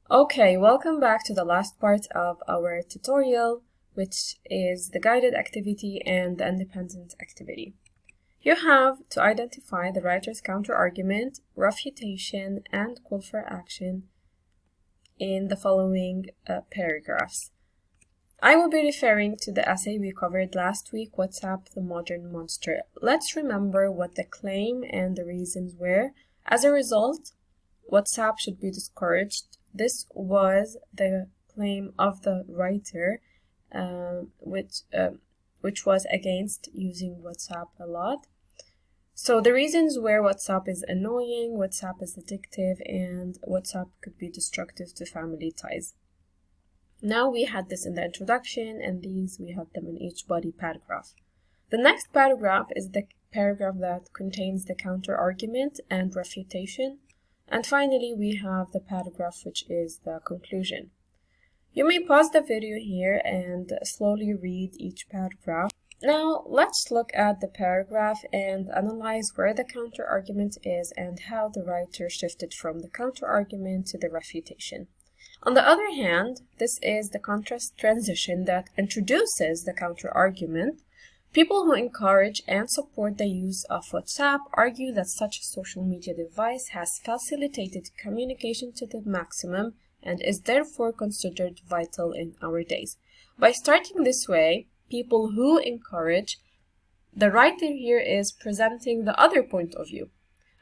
Okay, welcome back to the last part of our tutorial, which is the guided activity and the independent activity. You have to identify the writer's counterargument, refutation, and call for action in the following paragraphs. I will be referring to the essay we covered last week, WhatsApp, the Modern Monster. Let's remember what the claim and the reasons were. As a result, WhatsApp should be discouraged. This was the claim of the writer, which was against using WhatsApp a lot. So the reasons were WhatsApp is annoying, WhatsApp is addictive, and WhatsApp could be destructive to family ties. Now we had this in the introduction, and these we have them in each body paragraph. The next paragraph is the paragraph that contains the counter-argument and refutation. And finally, we have the paragraph which is the conclusion. You may pause the video here and slowly read each paragraph. Now, let's look at the paragraph and analyze where the counter-argument is and how the writer shifted from the counter-argument to the refutation. On the other hand, this is the contrast transition that introduces the counter-argument. People who encourage and support the use of WhatsApp argue that such a social media device has facilitated communication to the maximum and is therefore considered vital in our days. By starting this way, people who encourage, the writer here is presenting the other point of view.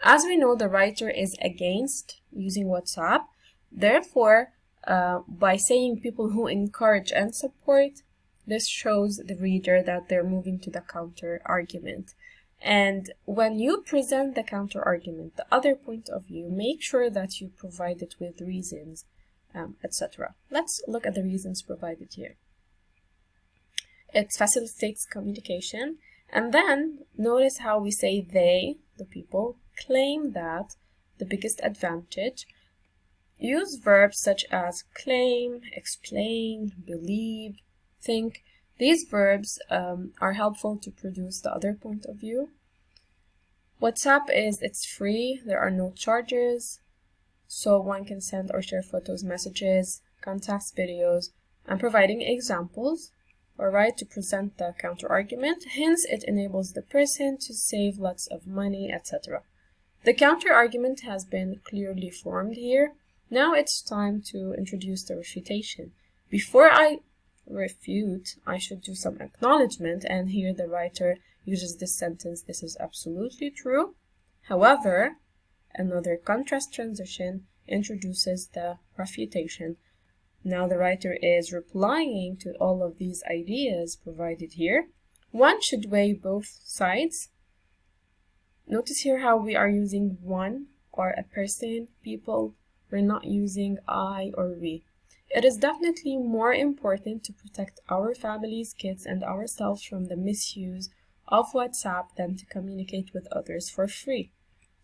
As we know, the writer is against using WhatsApp. Therefore, by saying people who encourage and support, this shows the reader that they're moving to the counter-argument. And when you present the counter-argument, the other point of view, make sure that you provide it with reasons, etc. Let's look at the reasons provided here. It facilitates communication. And then notice how we say they, the people, claim that the biggest advantage. Use verbs such as claim, explain, believe, think. These verbs are helpful to produce the other point of view. WhatsApp it's free, there are no charges, so one can send or share photos, messages, contacts, videos. I'm providing examples, alright, to present the counter-argument. Hence, it enables the person to save lots of money, etc. The counter-argument has been clearly formed here. Now it's time to introduce the refutation. Before I refute, I should do some acknowledgement, and here the writer uses this sentence: this is absolutely true. However, another contrast transition introduces the refutation. Now the writer is replying to all of these ideas provided here. One should weigh both sides. Notice here how we are using one or a person, people. We're not using I or we. It is definitely more important to protect our families, kids, and ourselves from the misuse of WhatsApp than to communicate with others for free.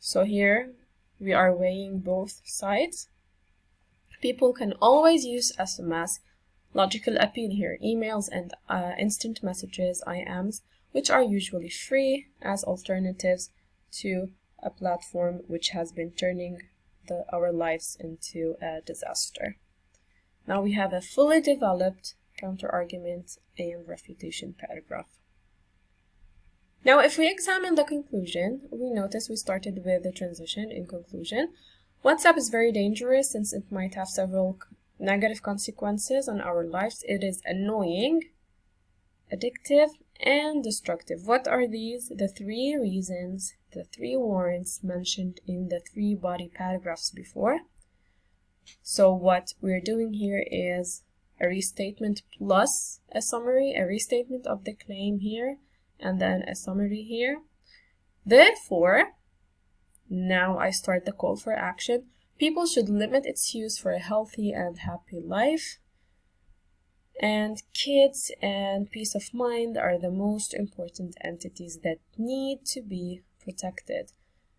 So here we are weighing both sides. People can always use SMS, logical appeal here, emails, and instant messages, IMs, which are usually free as alternatives to a platform which has been turning our lives into a disaster. Now we have a fully developed counter-argument and refutation paragraph. Now if we examine the conclusion, we notice we started with the transition. In conclusion, WhatsApp is very dangerous since it might have several negative consequences on our lives. It is annoying, addictive, and destructive. What are these? The three reasons, the three warrants mentioned in the three body paragraphs before. So what we're doing here is a restatement plus a summary, a restatement of the claim here, and then a summary here. Therefore, now I start the call for action. People should limit its use for a healthy and happy life. And kids and peace of mind are the most important entities that need to be protected.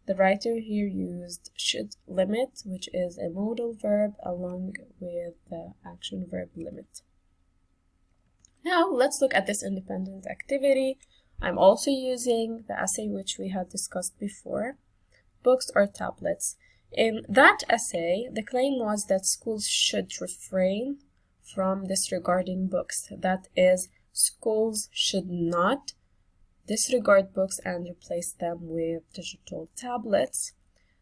The writer here used should limit, which is a modal verb, along with the action verb limit. Now let's look at this independent activity. I'm also using the essay which we had discussed before, books or tablets. In that essay, the claim was that schools should refrain from disregarding books. That is, schools should not disregard books and replace them with digital tablets.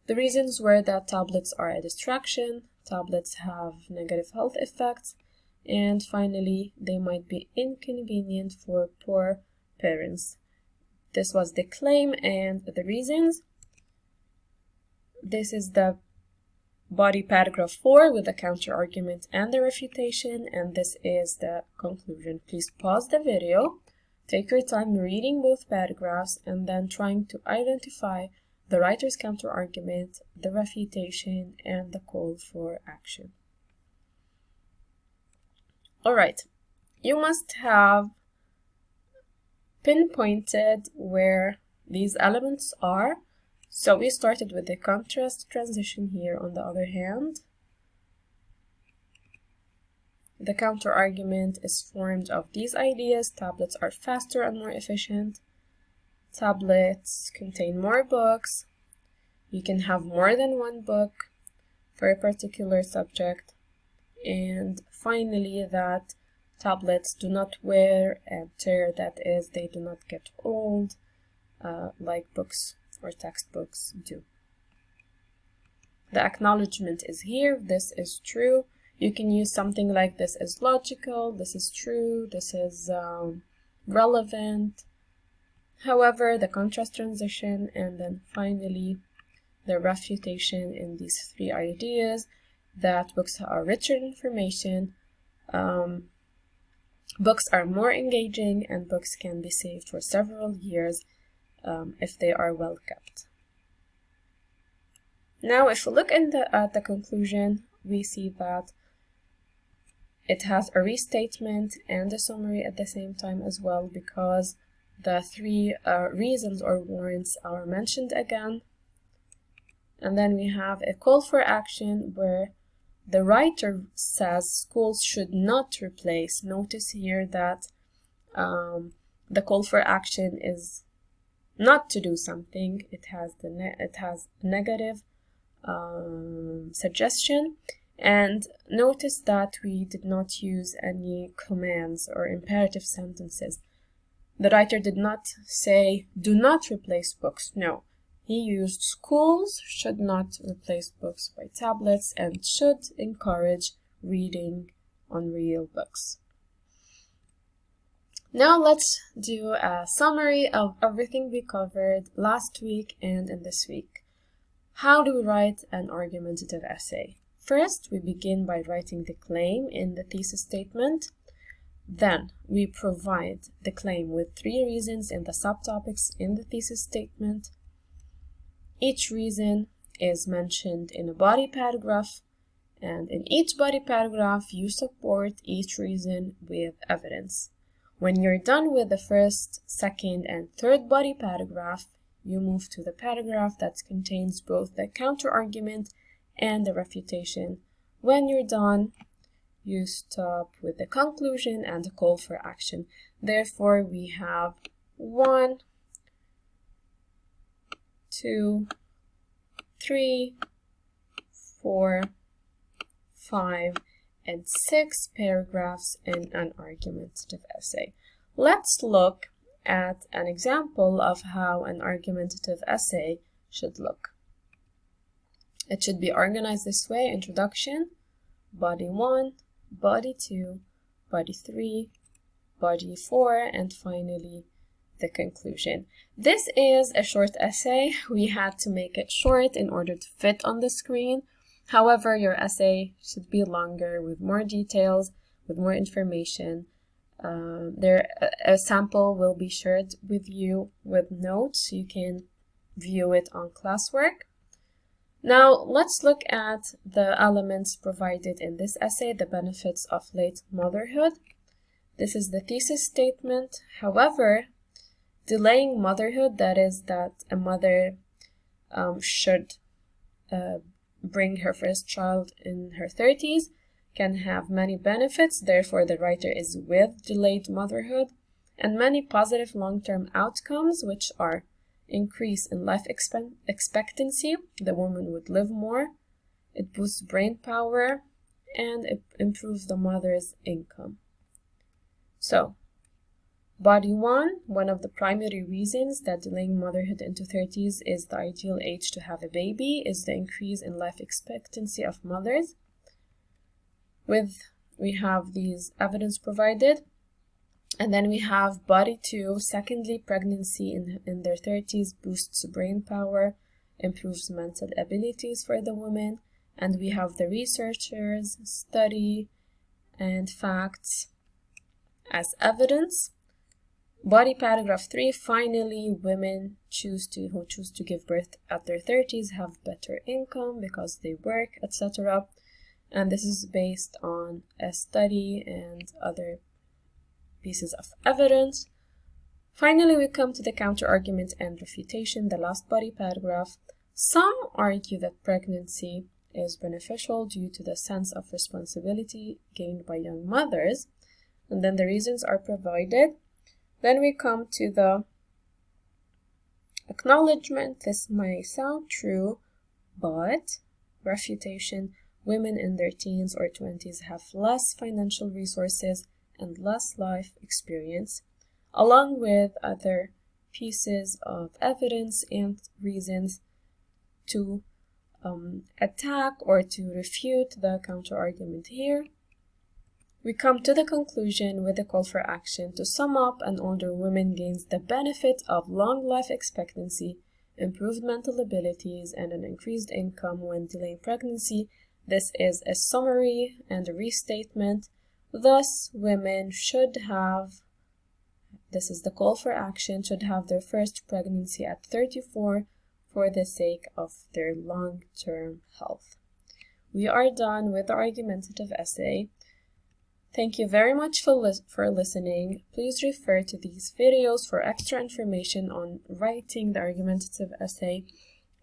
The reasons were that tablets are a distraction, tablets have negative health effects, and finally, they might be inconvenient for poor parents. This was the claim and the reasons. This is the body paragraph 4 with the counter argument and the refutation, and this is the conclusion. Please pause the video, take your time reading both paragraphs, and then trying to identify the writer's counter argument, the refutation, and the call for action. Alright, you must have pinpointed where these elements are. So we started with the contrast transition here. On the other hand, the counter argument is formed of these ideas. Tablets are faster and more efficient. Tablets contain more books. You can have more than one book for a particular subject. And finally, that tablets do not wear and tear, that is, they do not get old like books or textbooks do. The acknowledgement is here. This is true. You can use something like this is logical, this is true, this is relevant. However, the contrast transition and then finally the refutation in these three ideas that books are richer in information, books are more engaging, and books can be saved for several years if they are well kept. Now, if we look at the conclusion, we see that it has a restatement and a summary at the same time as well, because the three reasons or warrants are mentioned again. And then we have a call for action where the writer says schools should not replace. Notice here that the call for action is not to do something. It has negative suggestion. And notice that we did not use any commands or imperative sentences. The writer did not say, do not replace books. No, he used schools should not replace books by tablets and should encourage reading on real books. Now let's do a summary of everything we covered last week and in this week. How do we write an argumentative essay? First, we begin by writing the claim in the thesis statement. Then, we provide the claim with 3 reasons in the subtopics in the thesis statement. Each reason is mentioned in a body paragraph, and in each body paragraph, you support each reason with evidence. When you're done with the first, second, and third body paragraph, you move to the paragraph that contains both the counter-argument and the refutation. When you're done, you stop with the conclusion and the call for action. Therefore, we have 1, 2, 3, 4, 5, and 6 paragraphs in an argumentative essay. Let's look at an example of how an argumentative essay should look. It should be organized this way: introduction, body 1, body 2, body 3, body 4, and finally the conclusion. This is a short essay. We had to make it short in order to fit on the screen. However, your essay should be longer with more details, with more information. A sample will be shared with you with notes. You can view it on classwork. Now, let's look at the elements provided in this essay, the benefits of late motherhood. This is the thesis statement. However, delaying motherhood, that is that a mother should bring her first child in her 30s, can have many benefits. Therefore, the writer is with delayed motherhood, and many positive long-term outcomes, which are increase in life expectancy, the woman would live more, it boosts brain power, and it improves the mother's income. So, body one of the primary reasons that delaying motherhood into 30s is the ideal age to have a baby is the increase in life expectancy of mothers. We have these evidence provided. And then we have body two. Secondly, pregnancy in their 30s boosts brain power, improves mental abilities for the woman. And we have the researchers' study and facts as evidence. Body paragraph 3, finally, women who choose to give birth at their 30s have better income because they work, etc. And this is based on a study and other pieces of evidence. Finally, we come to the counter-argument and refutation, the last body paragraph. Some argue that pregnancy is beneficial due to the sense of responsibility gained by young mothers, and then the reasons are provided. Then we come to the acknowledgement. This may sound true, but refutation. Women in their teens or 20s have less financial resources and less life experience, along with other pieces of evidence and reasons to attack or to refute the counter-argument here. We come to the conclusion with a call for action. To sum up, an older woman gains the benefit of long life expectancy, improved mental abilities, and an increased income when delaying pregnancy. This is a summary and a restatement. Thus, women should have, this is the call for action, should have their first pregnancy at 34 for the sake of their long-term health. We are done with the argumentative essay. Thank you very much for listening. Please refer to these videos for extra information on writing the argumentative essay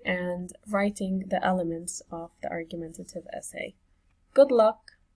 and writing the elements of the argumentative essay. Good luck!